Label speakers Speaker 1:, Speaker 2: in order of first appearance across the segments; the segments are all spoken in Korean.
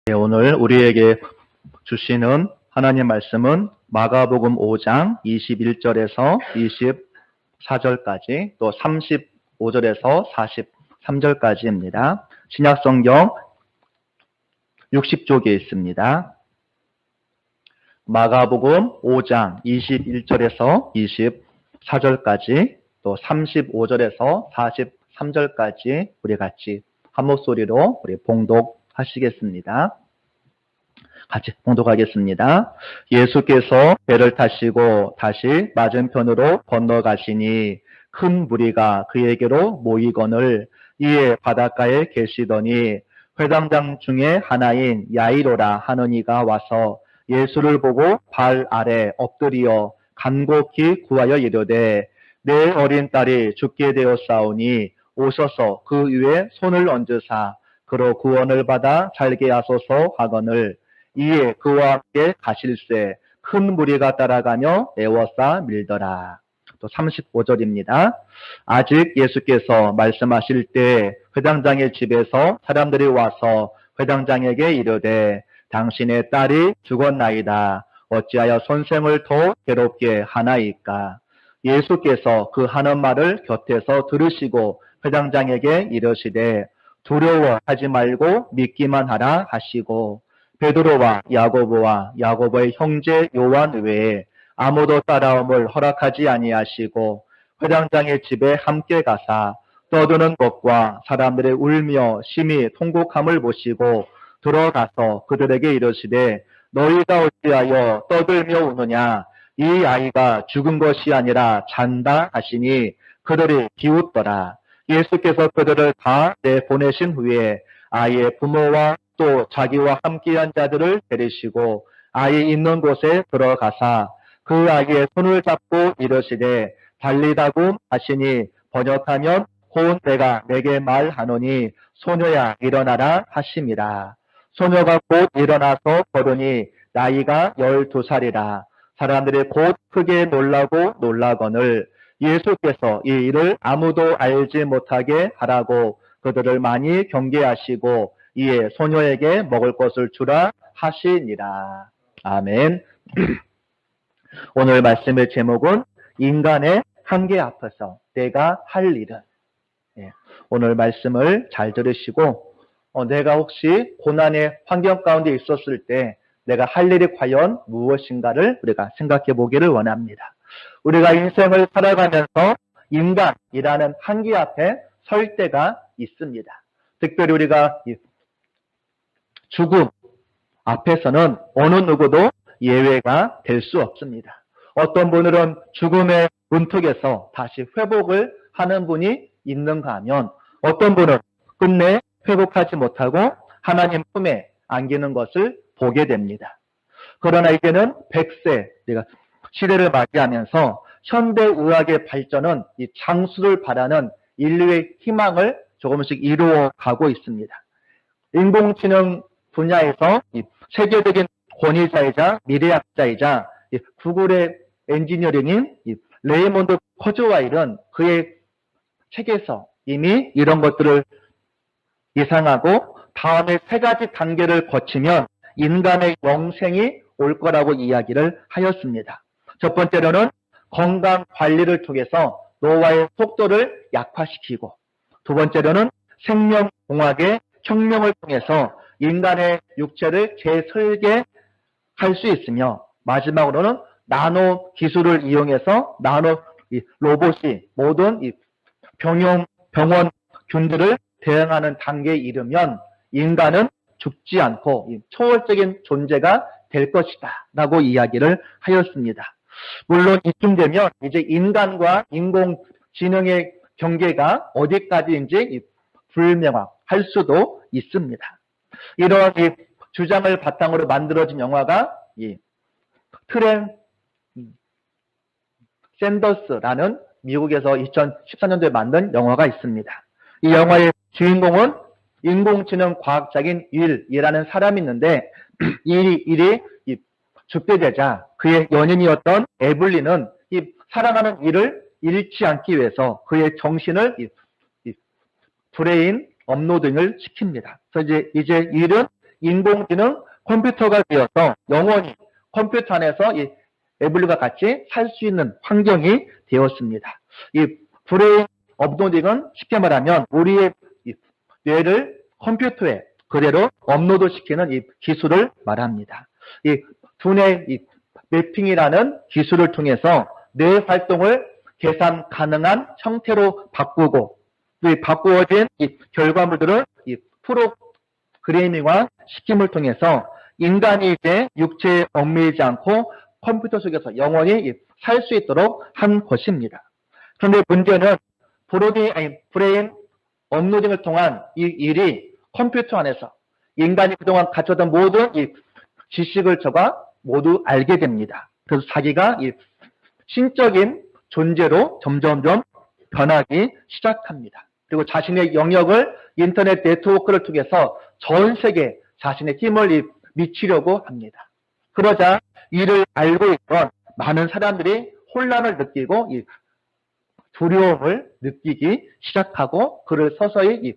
Speaker 1: 네, 오늘 우리에게 주시는 하나님 말씀은 마가복음 5장 21절에서 24절까지 또 35절에서 43절까지입니다. 신약성경 60쪽에 있습니다. 마가복음 5장 21절에서 24절까지 또 35절에서 43절까지 우리 같이 한 목소리로 우리 봉독하시겠습니다. 같이 봉독하겠습니다. 예수께서 배를 타시고 다시 맞은편으로 건너가시니 큰 무리가 그에게로 모이거늘 이에 바닷가에 계시더니 회당장 중에 하나인 야이로라 하는 이가 와서 예수를 보고 발 아래 엎드리어 간곡히 구하여 이르되 내 어린 딸이 죽게 되었사오니 오셔서 그 위에 손을 얹으사 그로 구원을 받아 살게 하소서 하거늘 이에 그와 함께 가실새 큰 무리가 따라가며 애워싸 밀더라. 또 35절입니다. 아직 예수께서 말씀하실 때 회당장의 집에서 사람들이 와서 회당장에게 이르되 당신의 딸이 죽었나이다. 어찌하여 선생을 더 괴롭게 하나이까? 예수께서 그 하는 말을 곁에서 들으시고 회당장에게 이르시되 두려워하지 말고 믿기만 하라 하시고 베드로와 야고보와 야고보의 형제 요한 외에 아무도 따라옴을 허락하지 아니하시고 회당장의 집에 함께 가사 떠드는 것과 사람들의 울며 심히 통곡함을 보시고 들어가서 그들에게 이르시되 너희가 어찌하여 떠들며 우느냐 이 아이가 죽은 것이 아니라 잔다 하시니 그들이 비웃더라. 예수께서 그들을 다 내보내신 후에 아이의 부모와 또 자기와 함께한 자들을 데리시고 아이 있는 곳에 들어가사 그 아이의 손을 잡고 이르시되 달리다고 하시니 번역하면 곧 내가 내게 말하노니 소녀야 일어나라 하심이라. 소녀가 곧 일어나서 걸으니 나이가 12살이라. 사람들이 곧 크게 놀라고 놀라거늘 예수께서 이 일을 아무도 알지 못하게 하라고 그들을 많이 경계하시고 이에 소녀에게 먹을 것을 주라 하시니라. 아멘. 오늘 말씀의 제목은 인간의 한계 앞에서 내가 할 일은. 오늘 말씀을 잘 들으시고 내가 혹시 고난의 환경 가운데 있었을 때 내가 할 일이 과연 무엇인가를 우리가 생각해 보기를 원합니다. 우리가 인생을 살아가면서 인간이라는 한계 앞에 설 때가 있습니다. 특별히 우리가 죽음 앞에서는 어느 누구도 예외가 될 수 없습니다. 어떤 분들은 죽음의 문턱에서 다시 회복을 하는 분이 있는가 하면 어떤 분은 끝내 회복하지 못하고 하나님 품에 안기는 것을 보게 됩니다. 그러나 이제는 100세 시대를 맞이하면서 현대의학의 발전은 이 장수를 바라는 인류의 희망을 조금씩 이루어 가고 있습니다. 인공지능 분야에서 세계적인 권위자이자 미래학자이자 구글의 엔지니어링인 레이몬드 커즈와일은 그의 책에서 이미 이런 것들을 예상하고 다음에 3가지 단계를 거치면 인간의 영생이 올 거라고 이야기를 하였습니다. 첫 번째로는 건강 관리를 통해서 노화의 속도를 약화시키고 두 번째로는 생명공학의 혁명을 통해서 인간의 육체를 재설계할 수 있으며 마지막으로는 나노 기술을 이용해서 나노 로봇이 모든 병원 균들을 대응하는 단계에 이르면 인간은 죽지 않고 초월적인 존재가 될 것이다 라고 이야기를 하였습니다. 물론 이쯤 되면 이제 인간과 인공지능의 경계가 어디까지인지 불명확할 수도 있습니다. 이러한 주장을 바탕으로 만들어진 영화가 트랜센더스라는 미국에서 2014년도에 만든 영화가 있습니다. 이 영화의 주인공은 인공지능 과학자인 윌이라는 사람이 있는데 이 일이 죽게 되자 그의 연인이었던 에블린은 이 사랑하는 일을 잃지 않기 위해서 그의 정신을 브레인 업로딩을 시킵니다. 그래서 이제 윌은 인공지능 컴퓨터가 되어서 영원히 컴퓨터 안에서 이 애블리가 같이 살 수 있는 환경이 되었습니다. 이 브레인 업로딩은 쉽게 말하면 우리의 이 뇌를 컴퓨터에 그대로 업로드 시키는 이 기술을 말합니다. 이 두뇌 이 매핑이라는 기술을 통해서 뇌 활동을 계산 가능한 형태로 바꾸고 또 이 바꾸어진 이 결과물들을 이 프로그래밍화 시킴을 통해서 인간이 이제 육체에 얽매이지 않고 컴퓨터 속에서 영원히 살 수 있도록 한 것입니다. 그런데 문제는 브레인 업로딩을 통한 이 일이 컴퓨터 안에서 인간이 그동안 갖췄던 모든 이 지식을 저가 모두 알게 됩니다. 그래서 자기가 이 신적인 존재로 점점점 변하기 시작합니다. 그리고 자신의 영역을 인터넷 네트워크를 통해서 전 세계 자신의 힘을 미치려고 합니다. 그러자 이를 알고 있던 많은 사람들이 혼란을 느끼고 두려움을 느끼기 시작하고 그를 서서히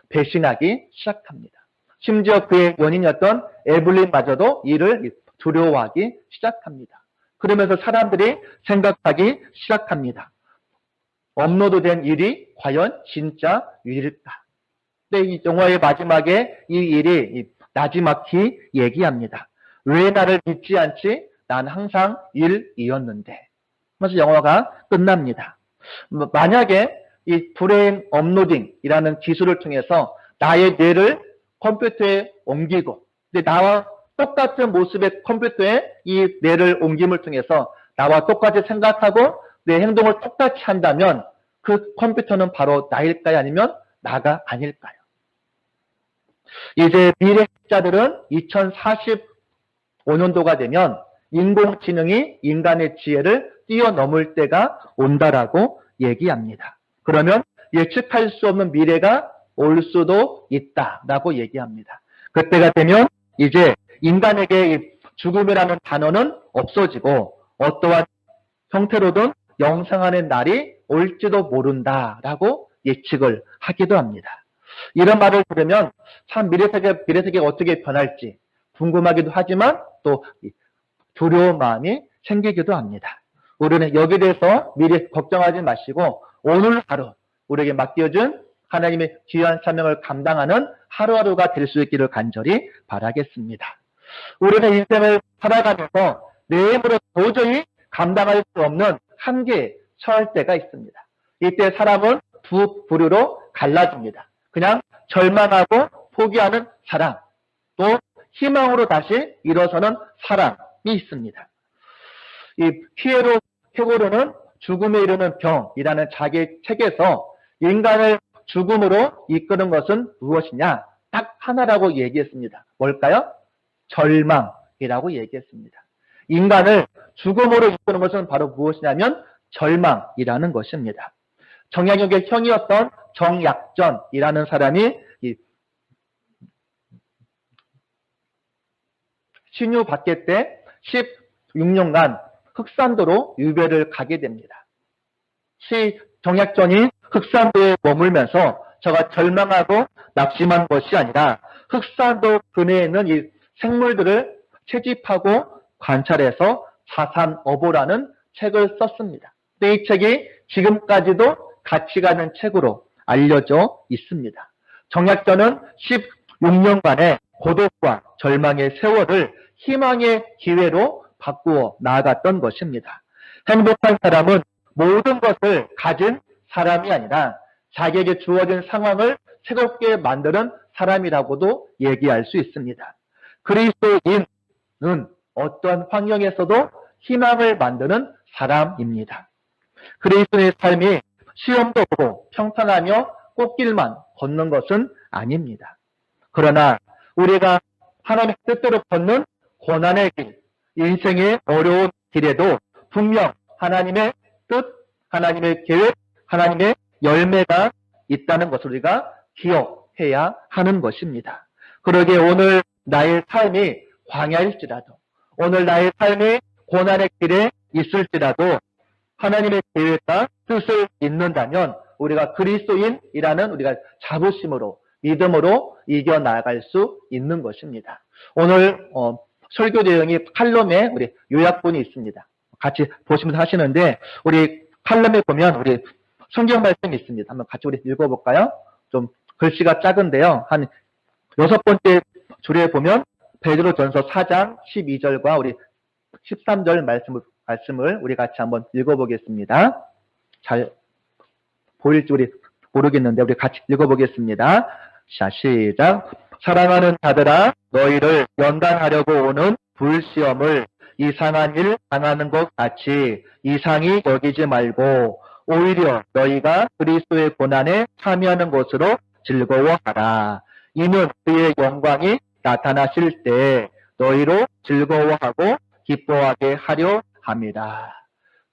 Speaker 1: 배신하기 시작합니다. 심지어 그의 연인이었던 에블린마저도 이를 두려워하기 시작합니다. 그러면서 사람들이 생각하기 시작합니다. 업로드된 일이 과연 진짜 일일까? 근데 이 영화의 마지막에 이 일이 나지막히 얘기합니다. 왜 나를 믿지 않지? 난 항상 일이었는데. 그래서 영화가 끝납니다. 만약에 이 브레인 업로딩이라는 기술을 통해서 나의 뇌를 컴퓨터에 옮기고 근데 나와 똑같은 모습의 컴퓨터에 이 뇌를 옮김을 통해서 나와 똑같이 생각하고 내 행동을 똑같이 한다면 그 컴퓨터는 바로 나일까요? 아니면 나가 아닐까요? 이제 미래학자들은 2045년도가 되면 인공지능이 인간의 지혜를 뛰어넘을 때가 온다라고 얘기합니다. 그러면 예측할 수 없는 미래가 올 수도 있다라고 얘기합니다. 그때가 되면 이제 인간에게 죽음이라는 단어는 없어지고 어떠한 형태로든 영생하는 날이 올지도 모른다라고 예측을 하기도 합니다. 이런 말을 들으면 참 미래세계가 어떻게 변할지 궁금하기도 하지만 또 두려운 마음이 생기기도 합니다. 우리는 여기에 대해서 미리 걱정하지 마시고 오늘 하루 우리에게 맡겨준 하나님의 귀한 사명을 감당하는 하루하루가 될 수 있기를 간절히 바라겠습니다. 우리는 인생을 살아가면서 내 힘으로 도저히 감당할 수 없는 한계에 처할 때가 있습니다. 이때 사람은 두 부류로 갈라집니다. 그냥 절망하고 포기하는 사람, 또 희망으로 다시 일어서는 사람이 있습니다. 이 피에로 페고르는 죽음에 이르는 병이라는 자기 책에서 인간을 죽음으로 이끄는 것은 무엇이냐? 딱 하나라고 얘기했습니다. 뭘까요? 절망이라고 얘기했습니다. 인간을 죽음으로 이끄는 것은 바로 무엇이냐면 절망이라는 것입니다. 정약용의 형이었던 정약전이라는 사람이 신유 받게 때 16년간 흑산도로 유배를 가게 됩니다. 정약전이 흑산도에 머물면서 저가 절망하고 낙심한 것이 아니라 흑산도 근해에 있는 이 생물들을 채집하고 관찰해서 자산어보라는 책을 썼습니다. 근데 이 책이 지금까지도 가치가 있는 책으로 알려져 있습니다. 정약전은 16년간의 고독과 절망의 세월을 희망의 기회로 바꾸어 나아갔던 것입니다. 행복한 사람은 모든 것을 가진 사람이 아니라 자기에게 주어진 상황을 새롭게 만드는 사람이라고도 얘기할 수 있습니다. 그리스도인은 어떠한 환경에서도 희망을 만드는 사람입니다. 그리스도의 삶이 시험도 없고 평탄하며 꽃길만 걷는 것은 아닙니다. 그러나 우리가 하나님의 뜻대로 걷는 고난의 길, 인생의 어려운 길에도 분명 하나님의 뜻, 하나님의 계획, 하나님의 열매가 있다는 것을 우리가 기억해야 하는 것입니다. 그러기에 오늘 나의 삶이 광야일지라도, 오늘 나의 삶이 고난의 길에 있을지라도 하나님의 계획과 뜻을 믿는다면 우리가 그리스도인이라는 우리가 자부심으로 믿음으로 이겨나갈 수 있는 것입니다. 오늘 설교 내용이 칼럼에 우리 요약본이 있습니다. 같이 보시면서 하시는데 우리 칼럼에 보면 우리 성경 말씀이 있습니다. 한번 같이 우리 읽어볼까요? 좀 글씨가 작은데요. 한 6번째 줄에 보면 베드로전서 4장 12절과 우리 13절 말씀을 우리 같이 한번 읽어보겠습니다. 잘 보일지 우리 모르겠는데 우리 같이 읽어보겠습니다. 자, 시작. 사랑하는 자들아, 너희를 연단하려고 오는 불시험을 이상한 일 당하는 것 같이 이상히 여기지 말고 오히려 너희가 그리스도의 고난에 참여하는 것으로 즐거워하라. 이는 그의 영광이 나타나실 때 너희로 즐거워하고 기뻐하게 하려 함이라.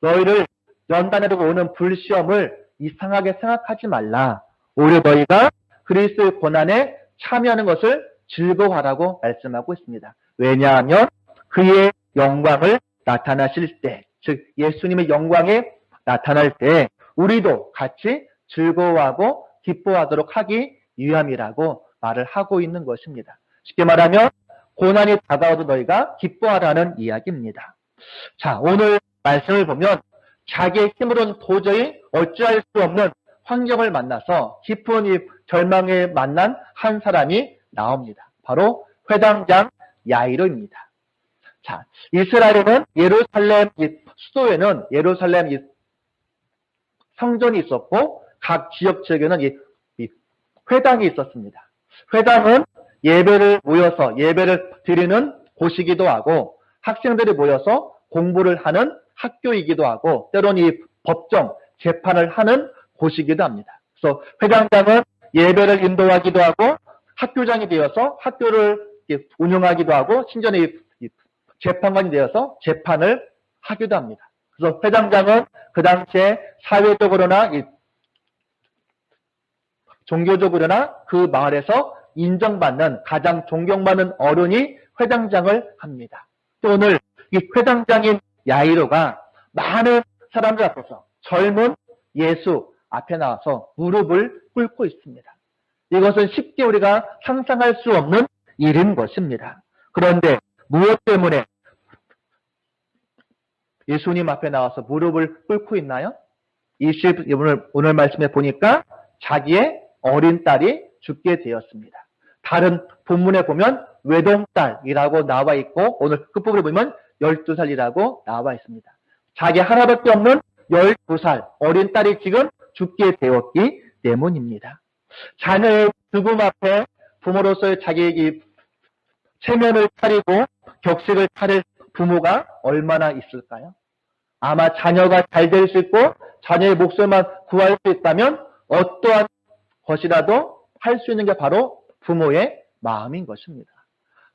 Speaker 1: 너희를 연단하려고 오는 불시험을 이상하게 생각하지 말라. 오히려 너희가 그리스도의 고난에 참여하는 것을 즐거워하라고 말씀하고 있습니다. 왜냐하면 그의 영광을 나타나실 때, 즉 예수님의 영광이 나타날 때 우리도 같이 즐거워하고 기뻐하도록 하기 위함이라고 말을 하고 있는 것입니다. 쉽게 말하면 고난이 다가와도 너희가 기뻐하라는 이야기입니다. 자, 오늘 말씀을 보면 자기의 힘으로는 도저히 어찌할 수 없는 환경을 만나서 깊은 이 절망에 만난 한 사람이 나옵니다. 바로 회당장 야이로입니다. 자, 이스라엘에는 예루살렘 수도에는 예루살렘 성전이 있었고 각 지역 지역에는 이 회당이 있었습니다. 회당은 예배를 모여서 예배를 드리는 곳이기도 하고 학생들이 모여서 공부를 하는 학교이기도 하고 때로는 이 법정 재판을 하는 곳이기도 합니다. 그래서 회당장은 예배를 인도하기도 하고 학교장이 되어서 학교를 운영하기도 하고 심지어는 이 재판관이 되어서 재판을 하기도 합니다. 그래서 회당장은 그 당시에 사회적으로나 종교적으로나 그 마을에서 인정받는 가장 존경받는 어른이 회당장을 합니다. 또 오늘 이 회당장인 야이로가 많은 사람들 앞에서 젊은 예수 앞에 나와서 무릎을 꿇고 있습니다. 이것은 쉽게 우리가 상상할 수 없는 일인 것입니다. 그런데 무엇 때문에 예수님 앞에 나와서 무릎을 꿇고 있나요? 오늘 말씀에 보니까 자기의 어린 딸이 죽게 되었습니다. 다른 본문에 보면 외동딸이라고 나와 있고 오늘 끝부분에 보면 12살이라고 나와 있습니다. 자기 하나밖에 없는 12살 어린 딸이 지금 죽게 되었기 때문입니다. 자녀의 죽음 앞에 부모로서의 자기의 체면을 차리고 격식을 차릴 부모가 얼마나 있을까요? 아마 자녀가 잘 될 수 있고 자녀의 목숨만 구할 수 있다면 어떠한 것이라도 할 수 있는 게 바로 부모의 마음인 것입니다.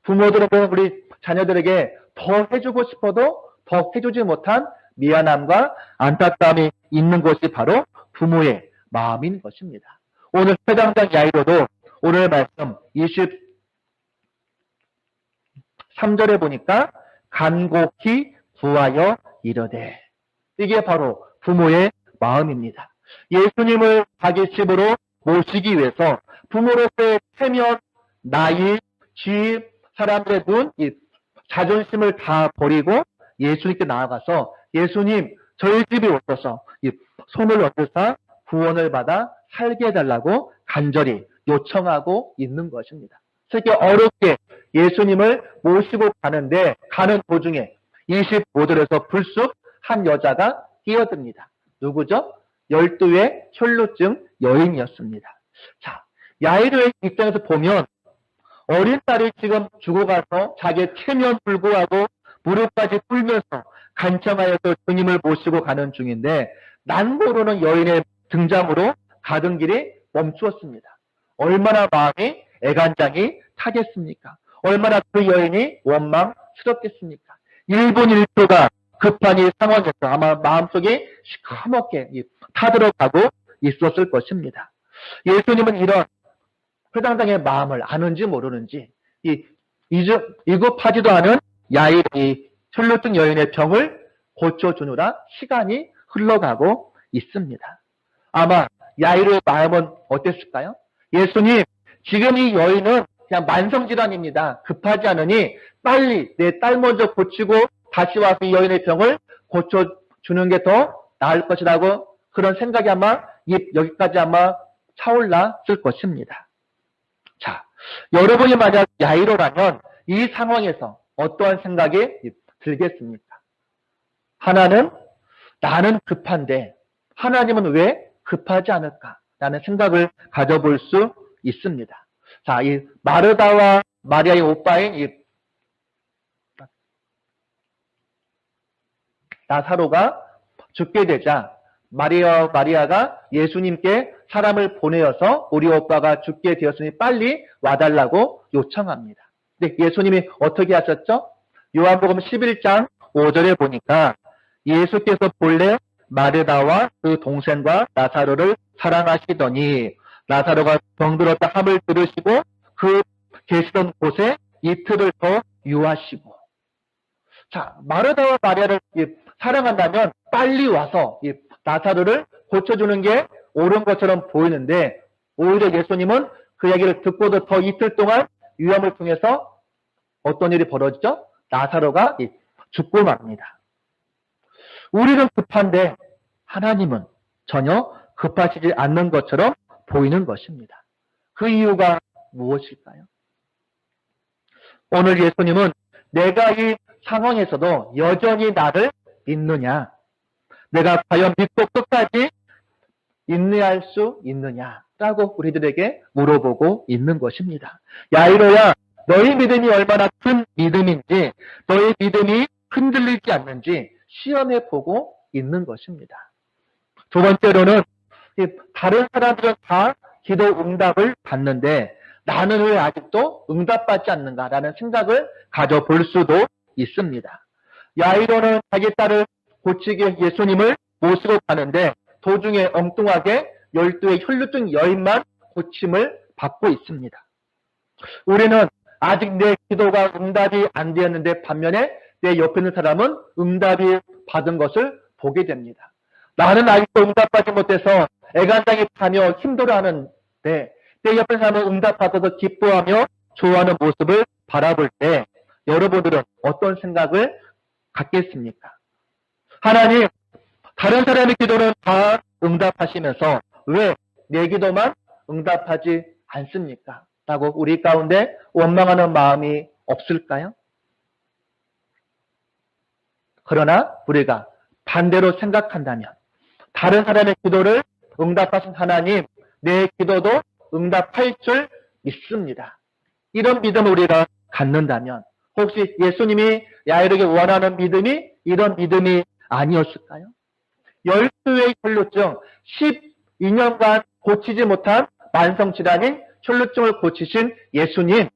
Speaker 1: 부모들은 우리 자녀들에게 더 해주고 싶어도 더 해주지 못한 미안함과 안타까움이 있는 것이 바로 부모의 마음인 것입니다. 오늘 회당장 야이로도 오늘 말씀 23절에 보니까 간곡히 구하여 이르되 이게 바로 부모의 마음입니다. 예수님을 자기 집으로 모시기 위해서 부모로서의 체면, 나이, 집, 사람들의 눈, 자존심을 다 버리고 예수님께 나아가서 예수님 저희 집에 오셔서 손을 얹으사 구원을 받아 살게 해달라고 간절히 요청하고 있는 것입니다. 되게 어렵게 예수님을 모시고 가는 도중에 25절에서 불쑥 한 여자가 끼어듭니다. 누구죠? 12의 혈루증 여인이었습니다. 자, 야이로의 입장에서 보면 어린 딸이 지금 죽어가서 자기의 체면 불구하고 무릎까지 꿇면서 간청하여서 주님을 모시고 가는 중인데 난 모르는 여인의 등장으로 가던 길이 멈추었습니다. 얼마나 마음이 애간장이 타겠습니까? 얼마나 그 여인이 원망스럽겠습니까? 1분 1초가 급한 이 상황에서 아마 마음속에 시커멓게 타들어가고 있었을 것입니다. 예수님은 이런 회당장의 마음을 아는지 모르는지 위급하지도 않은 야이로의 혈루증 여인의 병을 고쳐주느라 시간이 흘러가고 있습니다. 아마 야이로의 마음은 어땠을까요? 예수님, 지금 이 여인은 그냥 만성질환입니다. 급하지 않으니 빨리 내 딸 먼저 고치고 다시 와서 이 여인의 병을 고쳐주는 게 더 나을 것이라고 그런 생각이 아마 여기까지 아마 차올랐을 것입니다. 자, 여러분이 만약 야이로라면 이 상황에서 어떠한 생각이 들겠습니까? 하나는 나는 급한데 하나님은 왜 급하지 않을까라는 생각을 가져볼 수 있습니다. 자, 이 마르다와 마리아의 오빠인 이 나사로가 죽게 되자 마리아가 예수님께 사람을 보내어서 우리 오빠가 죽게 되었으니 빨리 와달라고 요청합니다. 근데 예수님이 어떻게 하셨죠? 요한복음 11장 5절에 보니까 예수께서 본래 마르다와 그 동생과 나사로를 사랑하시더니 나사로가 병들었다 함을 들으시고 그 계시던 곳에 이틀을 더 유하시고. 자, 마르다와 마리아를 사랑한다면 빨리 와서 나사로를 고쳐주는 게 옳은 것처럼 보이는데 오히려 예수님은 그 얘기를 듣고도 더 이틀 동안 유함을 통해서 어떤 일이 벌어지죠? 나사로가 죽고 맙니다. 우리는 급한데 하나님은 전혀 급하시지 않는 것처럼 보이는 것입니다. 그 이유가 무엇일까요? 오늘 예수님은 내가 이 상황에서도 여전히 나를 믿느냐? 내가 과연 믿고 끝까지 인내할 수 있느냐라고 우리들에게 물어보고 있는 것입니다. 야이로야, 너희 믿음이 얼마나 큰 믿음인지, 너희 믿음이 흔들리지 않는지 시험해 보고 있는 것입니다. 두 번째로는 다른 사람들은 다 기도 응답을 받는데 나는 왜 아직도 응답받지 않는가라는 생각을 가져볼 수도 있습니다. 야이로는 자기 딸을 고치기 예수님을 모시고 가는데 도중에 엉뚱하게 12의 혈루증 여인만 고침을 받고 있습니다. 우리는 아직 내 기도가 응답이 안 되었는데 반면에 내 옆에 있는 사람은 응답이 받은 것을 보게 됩니다. 나는 아직도 응답받지 못해서 애간장이 타며 힘들어하는데 내 옆에 있는 사람은 응답받아서 기뻐하며 좋아하는 모습을 바라볼 때 여러분들은 어떤 생각을 갖겠습니까? 하나님, 다른 사람의 기도는 다 응답하시면서 왜 내 기도만 응답하지 않습니까? 라고 우리 가운데 원망하는 마음이 없을까요? 그러나 우리가 반대로 생각한다면 다른 사람의 기도를 응답하신 하나님, 내 기도도 응답할 줄 믿습니다. 이런 믿음을 우리가 갖는다면 혹시 예수님이 야이로에게 원하는 믿음이 이런 믿음이 아니었을까요? 12의 혈루증, 12년간 고치지 못한 만성질환인 혈루증을 고치신 예수님,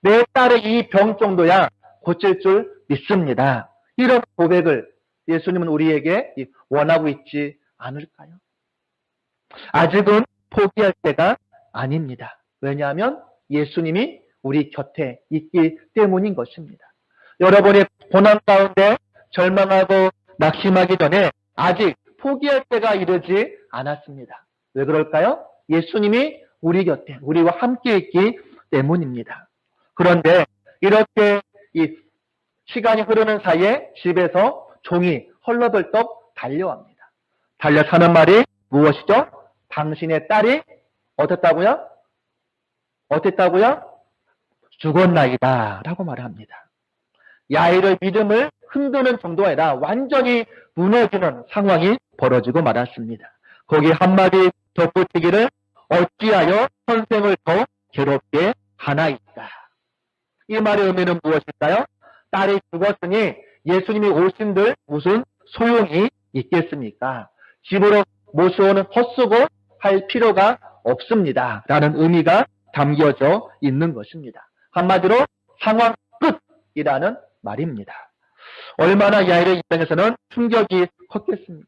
Speaker 1: 내 딸의 이 병 정도야 고칠 줄 믿습니다. 이런 고백을 예수님은 우리에게 원하고 있지 않을까요? 아직은 포기할 때가 아닙니다. 왜냐하면 예수님이 우리 곁에 있기 때문인 것입니다. 여러분이 고난 가운데 절망하고 낙심하기 전에 아직 포기할 때가 이르지 않았습니다. 왜 그럴까요? 예수님이 우리 곁에, 우리와 함께 있기 때문입니다. 그런데 이렇게 이 시간이 흐르는 사이에 집에서 종이 헐레벌떡 달려옵니다. 달려서 하는 말이 무엇이죠? 당신의 딸이 어땠다고요? 어땠다고요? 죽었나이다 라고 말합니다. 야이로의 믿음을 흔드는 정도가 아니라 완전히 무너지는 상황이 벌어지고 말았습니다. 거기 한마디 덧붙이기를 어찌하여 선생을 더 괴롭게 하나이까. 이 말의 의미는 무엇일까요? 딸이 죽었으니 예수님이 오신들 무슨 소용이 있겠습니까? 집으로 모셔오는 헛수고 할 필요가 없습니다. 라는 의미가 담겨져 있는 것입니다. 한마디로 상황 끝이라는 말입니다. 얼마나 야이로의 입장에서는 충격이 컸겠습니까?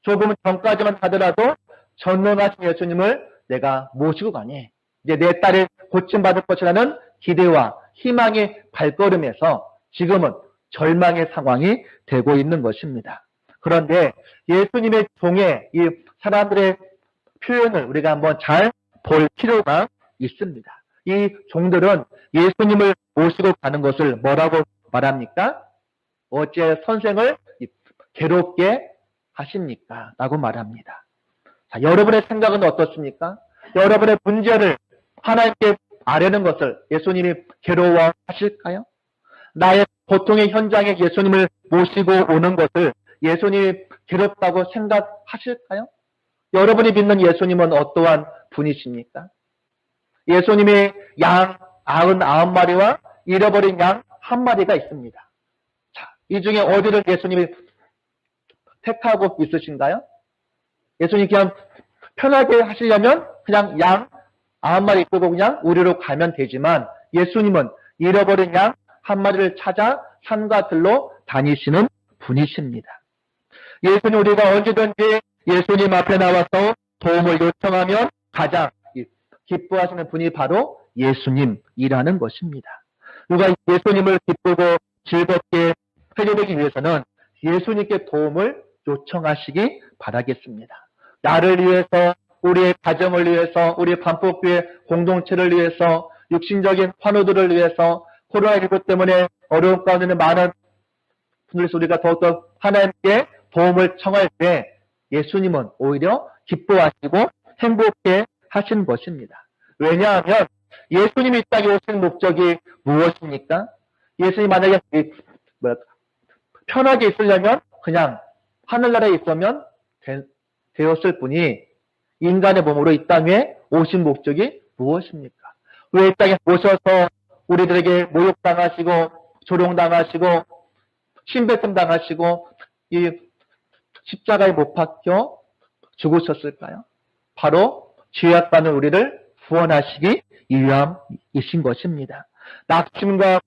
Speaker 1: 조금 전까지만 하더라도 전능하신 예수님을 내가 모시고 가니 이제 내 딸을 고침받을 것이라는 기대와 희망의 발걸음에서 지금은 절망의 상황이 되고 있는 것입니다. 그런데 예수님의 종의 이 사람들의 표현을 우리가 한번 잘 볼 필요가 있습니다. 이 종들은 예수님을 모시고 가는 것을 뭐라고 말합니까? 어째 선생을 괴롭게 하십니까? 라고 말합니다. 자, 여러분의 생각은 어떻습니까? 여러분의 문제를 하나님께 아뢰는 것을 예수님이 괴로워하실까요? 나의 고통의 현장에 예수님을 모시고 오는 것을 예수님이 괴롭다고 생각하실까요? 여러분이 믿는 예수님은 어떠한 분이십니까? 예수님이 양 99마리와 잃어버린 양 1마리가 있습니다. 자, 이 중에 어디를 예수님이 택하고 있으신가요? 예수님 그냥 편하게 하시려면 그냥 양 9마리 끌고 그냥 우리로 가면 되지만 예수님은 잃어버린 양 1마리를 찾아 산과 들로 다니시는 분이십니다. 예수님 우리가 언제든지 예수님 앞에 나와서 도움을 요청하면 가장 기뻐하시는 분이 바로 예수님이라는 것입니다. 누가 예수님을 기쁘고 즐겁게 해주기 위해서는 예수님께 도움을 요청하시기 바라겠습니다. 나를 위해서, 우리의 가정을 위해서, 우리 반복교회 공동체를 위해서, 육신적인 환우들을 위해서, 코로나19 때문에 어려운 가운데 있는 많은 분들에서 우리가 더욱더 하나님께 도움을 청할 때 예수님은 오히려 기뻐하시고 행복해 하신 것입니다. 왜냐하면 예수님이 이 땅에 오신 목적이 무엇입니까? 예수님이 만약에 편하게 있으려면 그냥 하늘나라에 있으면 되었을 뿐이 인간의 몸으로 이 땅에 오신 목적이 무엇입니까? 왜 이 땅에 오셔서 우리들에게 모욕당하시고 조롱당하시고 신배점당하시고 이 십자가에 못 박혀 죽으셨을까요? 바로 죄악받는 우리를 구원하시기 위함이신 것입니다. 낙심과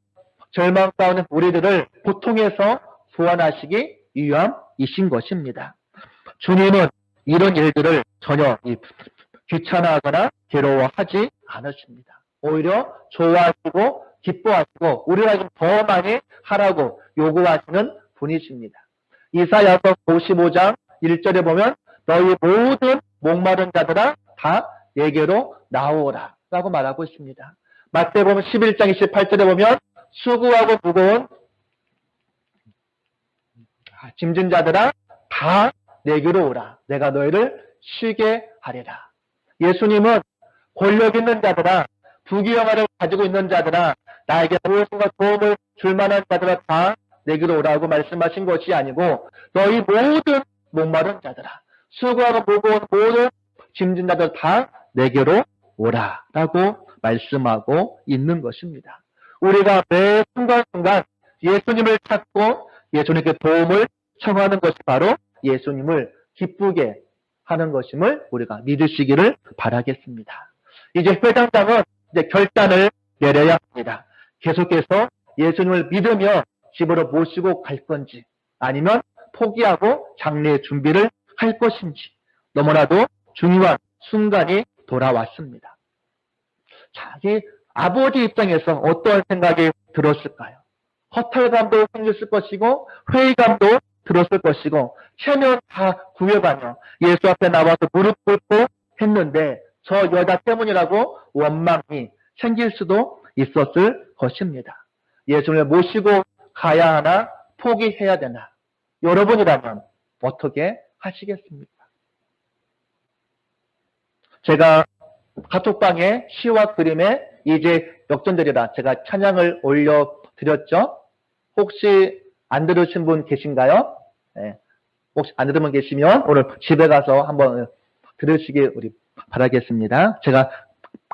Speaker 1: 절망 가운데 우리들을 고통에서 구원하시기 위함이신 것입니다. 주님은 이런 일들을 전혀 귀찮아하거나 괴로워하지 않으십니다. 오히려 좋아하시고 기뻐하시고 우리가 좀 더 많이 하라고 요구하시는 분이십니다. 이사야서 55장 1절에 보면 너희 모든 목마른 자들아 다 내게로 나오라 라고 말하고 있습니다. 마태복음 11장 28절에 보면 수고하고 무거운 짐진 자들아 다 내게로 오라. 내가 너희를 쉬게 하리라. 예수님은 권력 있는 자들아, 부귀영화를 가지고 있는 자들아, 나에게 무엇인가 도움을 줄 만한 자들아 다 내게로 오라고 말씀하신 것이 아니고 너희 모든 목마른 자들아, 수고하고 무거운 모든 짐진 자들 다 내게로 오라라고 말씀하고 있는 것입니다. 우리가 매 순간순간 예수님을 찾고 예수님께 도움을 청하는 것이 바로 예수님을 기쁘게 하는 것임을 우리가 믿으시기를 바라겠습니다. 이제 회장장은 이제 결단을 내려야 합니다. 계속해서 예수님을 믿으며 집으로 모시고 갈 건지 아니면 포기하고 장례의 준비를 할 것인지 너무나도 중요한 순간이 돌아왔습니다. 자, 이 아버지 입장에서 어떠한 생각이 들었을까요? 허탈감도 생겼을 것이고 회의감도 들었을 것이고 체면 다 구해가며 예수 앞에 나와서 무릎 꿇고 했는데 저 여자 때문이라고 원망이 생길 수도 있었을 것입니다. 예수님을 모시고 가야 하나 포기해야 되나? 여러분이라면 어떻게 하시겠습니까? 제가 카톡방에 시와 그림에 이제 역전되리라 제가 찬양을 올려드렸죠. 혹시 안 들으신 분 계신가요? 네. 혹시 안 들으면 계시면 오늘 집에 가서 한번 들으시길 우리 바라겠습니다. 제가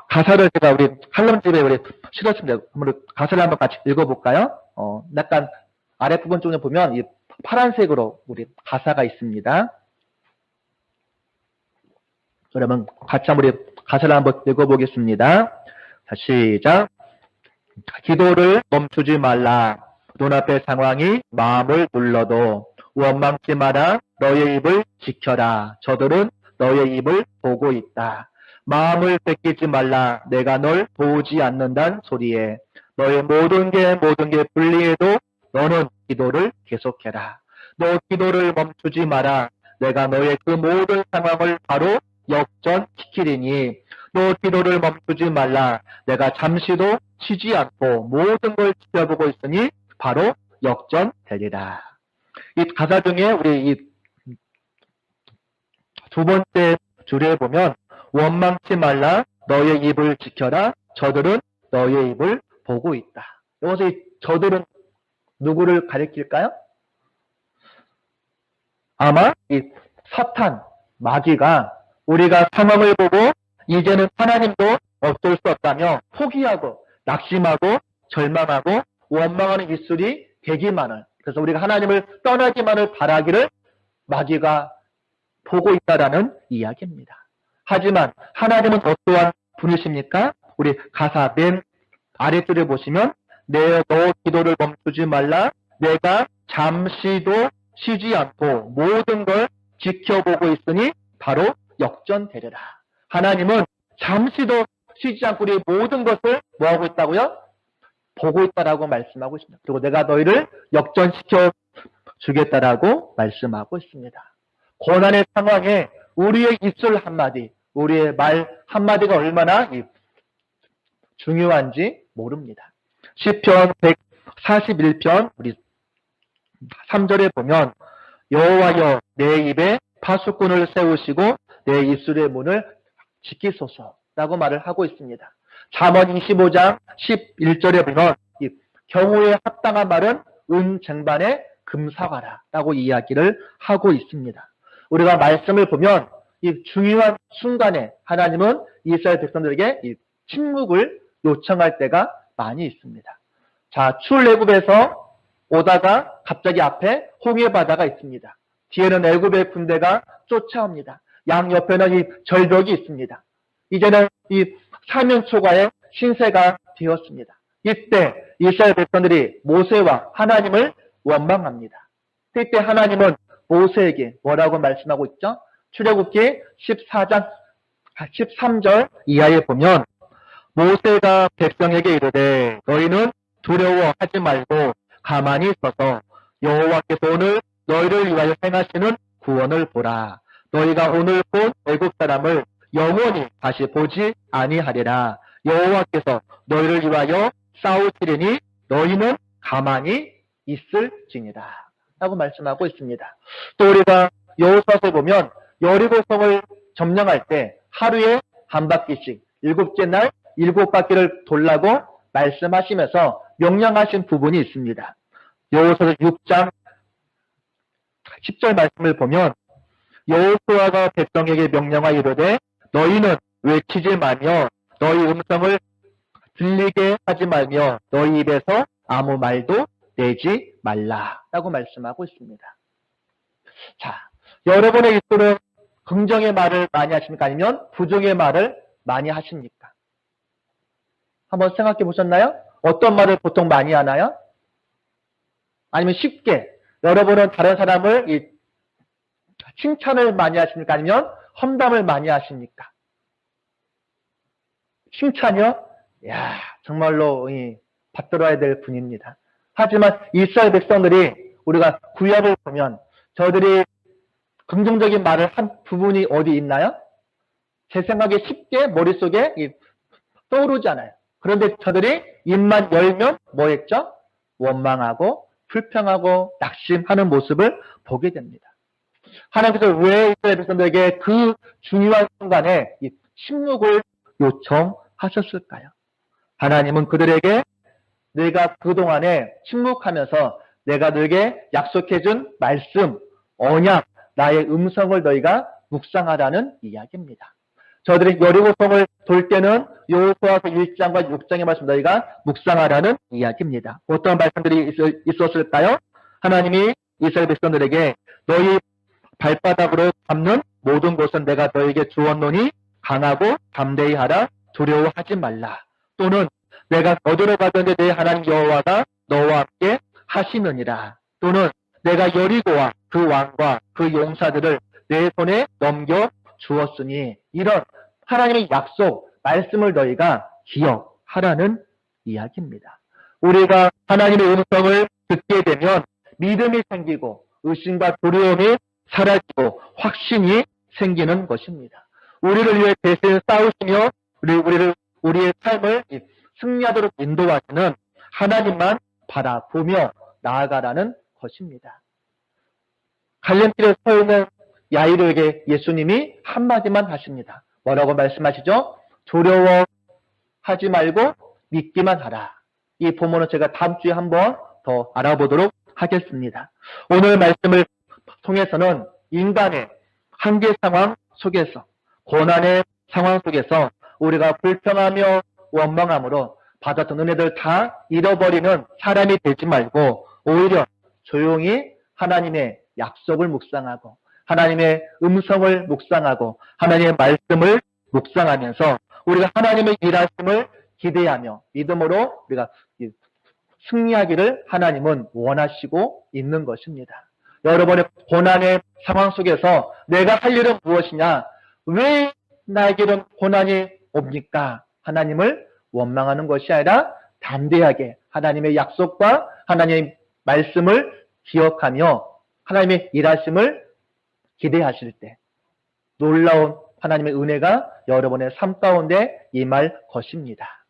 Speaker 1: 가사를 제가 우리 칼럼집에 우리 실었습니다. 한번 가사를 한번 같이 읽어볼까요? 약간 아랫부분 쪽에 보면 이 파란색으로 우리 가사가 있습니다. 그러면 같이 한번 우리 가사를 한번 읽어보겠습니다. 자, 시작. 기도를 멈추지 말라. 눈앞의 상황이 마음을 눌러도 원망치 마라. 너의 입을 지켜라. 저들은 너의 입을 보고 있다. 마음을 뺏기지 말라. 내가 널 도우지 않는단 소리에 너의 모든 게 불리해도 너는 기도를 계속해라. 너 기도를 멈추지 마라. 내가 너의 그 모든 상황을 바로 역전시키리니 너 기도를 멈추지 말라. 내가 잠시도 쉬지 않고 모든 걸 지켜보고 있으니 바로 역전되리라. 이 가사 중에 우리 이 두 번째 줄에 보면 원망치 말라. 너의 입을 지켜라. 저들은 너의 입을 보고 있다. 여기서 이 저들은 누구를 가리킬까요? 아마 이 사탄, 마귀가 우리가 상황을 보고 이제는 하나님도 어쩔 수 없다며 포기하고 낙심하고 절망하고 원망하는 일술이 되기만을, 그래서 우리가 하나님을 떠나기만을 바라기를 마귀가 보고 있다라는 이야기입니다. 하지만 하나님은 어떠한 분이십니까? 우리 가사 맨 아랫줄에 보시면 너 기도를 멈추지 말라. 내가 잠시도 쉬지 않고 모든 걸 지켜보고 있으니 바로 역전되리라. 하나님은 잠시도 쉬지 않고 우리 모든 것을 뭐하고 있다고요? 보고 있다라고 말씀하고 있습니다. 그리고 내가 너희를 역전시켜 주겠다라고 말씀하고 있습니다. 고난의 상황에 우리의 입술 한마디, 우리의 말 한마디가 얼마나 중요한지 모릅니다. 시편 141편 우리 3절에 보면 여호와여 내 입에 파수꾼을 세우시고 내 입술의 문을 지키소서라고 말을 하고 있습니다. 잠언 25장 11절에 보면 경우에 합당한 말은 은쟁반에 금사과라라고 이야기를 하고 있습니다. 우리가 말씀을 보면 이 중요한 순간에 하나님은 이스라엘 백성들에게 이 침묵을 요청할 때가 많이 있습니다. 자, 출애굽에서 오다가 갑자기 앞에 홍해 바다가 있습니다. 뒤에는 애굽의 군대가 쫓아옵니다. 양 옆에는 이 절벽이 있습니다. 이제는 이 사면초가의 신세가 되었습니다. 이때 이스라엘 백성들이 모세와 하나님을 원망합니다. 그때 하나님은 모세에게 뭐라고 말씀하고 있죠? 출애굽기 14장 13절 이하에 보면 모세가 백성에게 이르되 너희는 두려워하지 말고 가만히 있어서 여호와께서 오늘 너희를 위하여 행하시는 구원을 보라. 너희가 오늘 본 애굽 사람을 영원히 다시 보지 아니하리라. 여호와께서 너희를 위하여 싸우시리니 너희는 가만히 있을지니라 라고 말씀하고 있습니다. 또 우리가 여호수아서에 보면 여리고성을 점령할 때 하루에 한 바퀴씩 7째 날 7바퀴를 돌라고 말씀하시면서 명령하신 부분이 있습니다. 여호수아서 6장 10절 말씀을 보면 여호수아가 백성에게 명령하여 이르되 너희는 외치지 말며 너희 음성을 들리게 하지 말며 너희 입에서 아무 말도 내지 말라라고 말씀하고 있습니다. 자, 여러분의 입술은 긍정의 말을 많이 하십니까? 아니면 부정의 말을 많이 하십니까? 한번 생각해 보셨나요? 어떤 말을 보통 많이 하나요? 아니면 쉽게 여러분은 다른 사람을 칭찬을 많이 하십니까? 아니면 험담을 많이 하십니까? 칭찬이요? 야, 정말로 받들어야 될 분입니다. 하지만 이스라엘 백성들이 우리가 구약을 보면 저들이 긍정적인 말을 한 부분이 어디 있나요? 제 생각에 쉽게 머릿속에 떠오르지 않아요. 그런데 저들이 입만 열면 뭐 했죠? 원망하고 불평하고 낙심하는 모습을 보게 됩니다. 하나님께서 왜 이스라엘 백성들에게 그 중요한 순간에 이 침묵을 요청하셨을까요? 하나님은 그들에게 내가 그동안에 침묵하면서 내가 너에게 약속해준 말씀, 언약, 나의 음성을 너희가 묵상하라는 이야기입니다. 저들이 여리고성을 돌 때는 여호수아서 1장과 6장의 말씀 너희가 묵상하라는 이야기입니다. 어떤 말씀들이 있었을까요? 하나님이 이스라엘 백성들에게 너희 발바닥으로 잡는 모든 것은 내가 너에게 주었노니 강하고 담대히 하라. 두려워하지 말라. 또는 내가 어디로 가든지 내 하나님 여호와가 너와 함께 하시느니라. 또는 내가 여리고와 그 왕과 그 용사들을 내 손에 넘겨 주었으니, 이런 하나님의 약속, 말씀을 너희가 기억하라는 이야기입니다. 우리가 하나님의 음성을 듣게 되면 믿음이 생기고 의심과 두려움이 사라지고 확신이 생기는 것입니다. 우리를 위해 대신 싸우시며 우리의 삶을 승리하도록 인도하시는 하나님만 바라보며 나아가라는 것입니다. 갈림길에 서 있는 야이로에게 예수님이 한마디만 하십니다. 뭐라고 말씀하시죠? 두려워하지 말고 믿기만 하라. 이 본문은 제가 다음 주에 한번 더 알아보도록 하겠습니다. 오늘 말씀을 통해서는 인간의 한계 상황 속에서, 고난의 상황 속에서 우리가 불평하며 원망함으로 받았던 은혜들 다 잃어버리는 사람이 되지 말고 오히려 조용히 하나님의 약속을 묵상하고 하나님의 음성을 묵상하고 하나님의 말씀을 묵상하면서 우리가 하나님의 일하심을 기대하며 믿음으로 우리가 승리하기를 하나님은 원하시고 있는 것입니다. 여러분의 고난의 상황 속에서 내가 할 일은 무엇이냐? 왜 나에게는 고난이 옵니까? 하나님을 원망하는 것이 아니라 담대하게 하나님의 약속과 하나님의 말씀을 기억하며 하나님의 일하심을 기대하실 때 놀라운 하나님의 은혜가 여러분의 삶 가운데 임할 것입니다.